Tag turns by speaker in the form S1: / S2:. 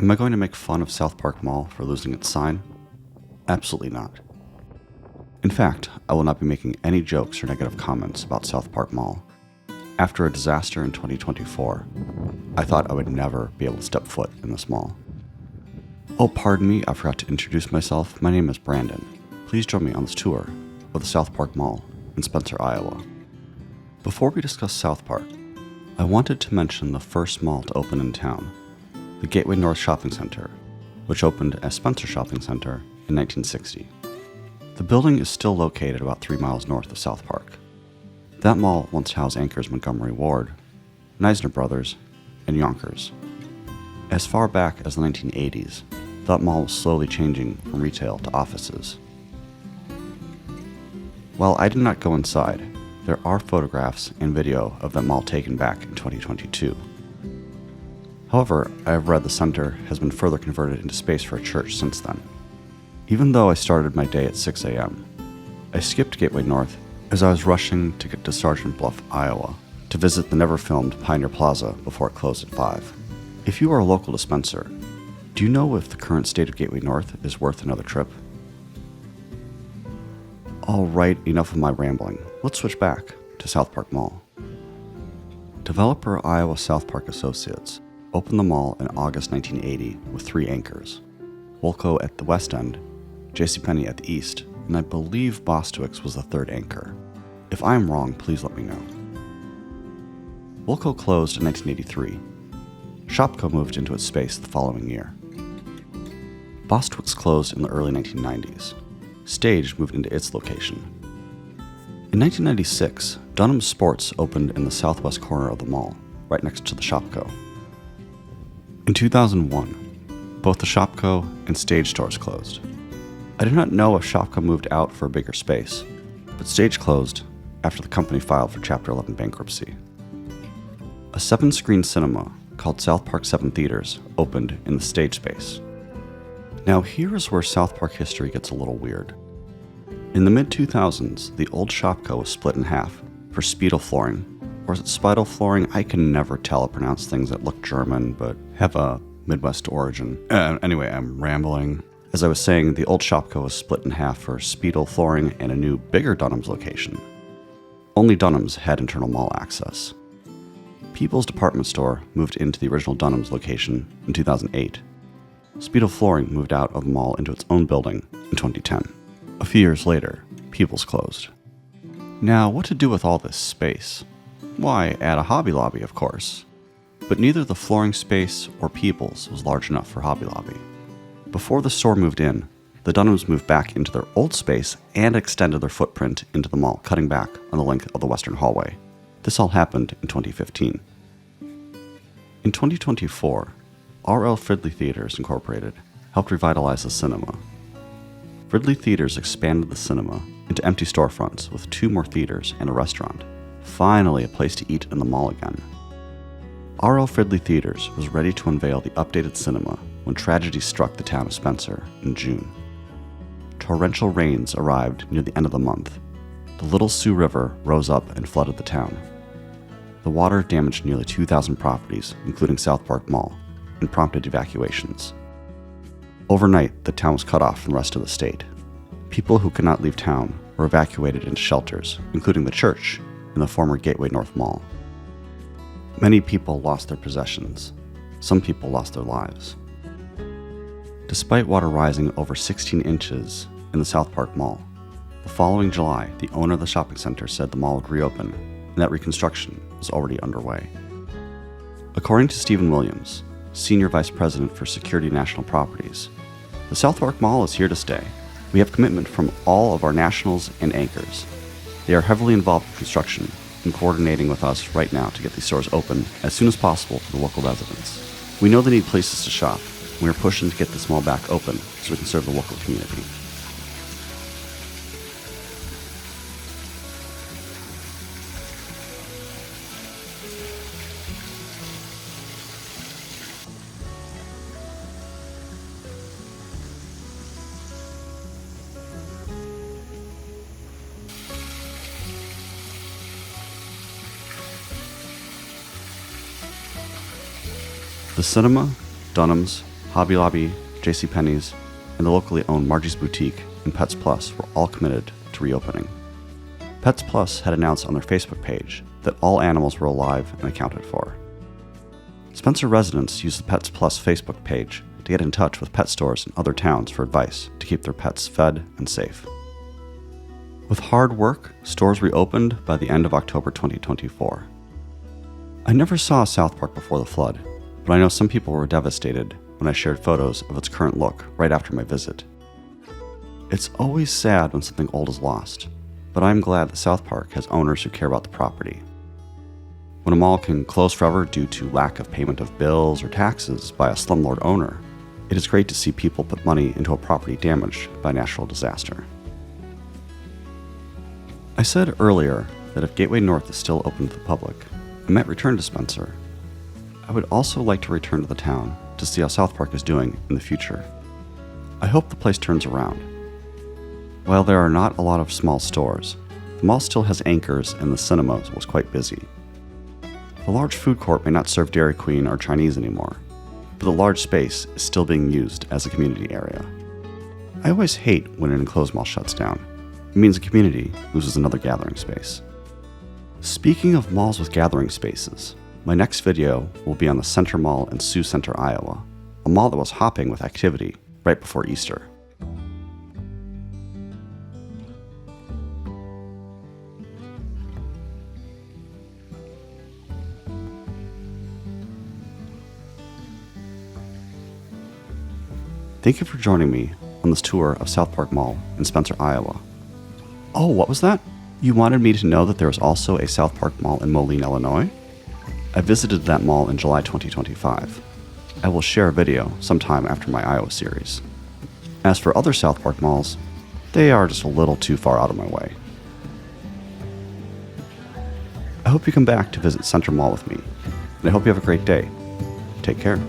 S1: Am I going to make fun of Southpark Mall for losing its sign? Absolutely not. In fact, I will not be making any jokes or negative comments about Southpark Mall. After a disaster in 2024, I thought I would never be able to step foot in this mall. Oh, pardon me, I forgot to introduce myself. My name is Brandon. Please join me on this tour of the Southpark Mall in Spencer, Iowa. Before we discuss South Park, I wanted to mention the first mall to open in town, the Gateway North Shopping Center, which opened as Spencer Shopping Center in 1960. The building is still located about 3 miles north of South Park. That mall once housed anchors Montgomery Ward, Neisner Brothers, and Yonkers. As far back as the 1980s, that mall was slowly changing from retail to offices. While I did not go inside, there are photographs and video of that mall taken back in 2022. However, I have read the center has been further converted into space for a church since then. Even though I started my day at 6 a.m., I skipped Gateway North as I was rushing to get to Sergeant Bluff, Iowa, to visit the never-filmed Pioneer Plaza before it closed at 5. If you are local to Spencer, do you know if the current state of Gateway North is worth another trip? Alright, enough of my rambling. Let's switch back to Southpark Mall. Developer Iowa Southpark Associates opened the mall in August 1980 with 3 anchors: Woolco at the west end, JCPenney at the east, and I believe Bostwick's was the 3rd anchor. If I am wrong, please let me know. Woolco closed in 1983. Shopko moved into its space the following year. Bostwick's closed in the early 1990s. Stage moved into its location. In 1996, Dunham's Sports opened in the southwest corner of the mall, right next to the Shopko. In 2001, both the Shopko and Stage stores closed. I do not know if Shopko moved out for a bigger space, but Stage closed after the company filed for Chapter 11 bankruptcy. A 7-screen cinema called Southpark 7 Theaters opened in the Stage space. Now here is where Southpark history gets a little weird. In the mid-2000s, the old Shopko was split in half for Spiedel flooring, or is it Spiedel flooring? I can never tell or pronounce things that look German but have a Midwest origin. Anyway, I'm rambling. As I was saying, the old Shopko was split in half for Spiedel flooring and a new, bigger Dunham's location. Only Dunham's had internal mall access. People's Department Store moved into the original Dunham's location in 2008. Spiedel Flooring moved out of the mall into its own building in 2010. A few years later, People's closed. Now, what to do with all this space? Why, add a Hobby Lobby, of course. But neither the flooring space or People's was large enough for Hobby Lobby. Before the store moved in, the Dunhams moved back into their old space and extended their footprint into the mall, cutting back on the length of the western hallway. This all happened in 2015. In 2024, R.L. Fridley Theaters Incorporated helped revitalize the cinema. Fridley Theaters expanded the cinema into empty storefronts with 2 more theaters and a restaurant. Finally, a place to eat in the mall again. R.L. Fridley Theaters was ready to unveil the updated cinema when tragedy struck the town of Spencer in June. Torrential rains arrived near the end of the month. The Little Sioux River rose up and flooded the town. The water damaged nearly 2,000 properties, including Southpark Mall, and prompted evacuations. Overnight, the town was cut off from the rest of the state. People who could not leave town were evacuated into shelters, including the church in the former Gateway North Mall. Many people lost their possessions. Some people lost their lives. Despite water rising over 16 inches in the Southpark Mall, the following July, the owner of the shopping center said the mall would reopen and that reconstruction was already underway. According to Stephen Williams, Senior Vice President for Security National Properties, the Southpark Mall is here to stay. We have commitment from all of our nationals and anchors. They are heavily involved in construction and coordinating with us right now to get these stores open as soon as possible for the local residents. We know they need places to shop, and we are pushing to get this mall back open so we can serve the local community. The cinema, Dunham's, Hobby Lobby, JCPenney's, and the locally owned Margie's Boutique and Pets Plus were all committed to reopening. Pets Plus had announced on their Facebook page that all animals were alive and accounted for. Spencer residents used the Pets Plus Facebook page to get in touch with pet stores in other towns for advice to keep their pets fed and safe. With hard work, stores reopened by the end of October 2024. I never saw Southpark before the flood, but I know some people were devastated when I shared photos of its current look right after my visit. It's always sad when something old is lost, but I'm glad that Southpark has owners who care about the property. When a mall can close forever due to lack of payment of bills or taxes by a slumlord owner, it is great to see people put money into a property damaged by natural disaster. I said earlier that if Gateway North is still open to the public, I might return to Spencer. I would also like to return to the town to see how Southpark is doing in the future. I hope the place turns around. While there are not a lot of small stores, the mall still has anchors and the cinema was quite busy. The large food court may not serve Dairy Queen or Chinese anymore, but the large space is still being used as a community area. I always hate when an enclosed mall shuts down. It means a community loses another gathering space. Speaking of malls with gathering spaces, my next video will be on the Center Mall in Sioux Center, Iowa, a mall that was hopping with activity right before Easter. Thank you for joining me on this tour of Southpark Mall in Spencer, Iowa. Oh, what was that? You wanted me to know that there is also a Southpark Mall in Moline, Illinois? I visited that mall in July 2025. I will share a video sometime after my Iowa series. As for other Southpark malls, they are just a little too far out of my way. I hope you come back to visit Center Mall with me, and I hope you have a great day. Take care.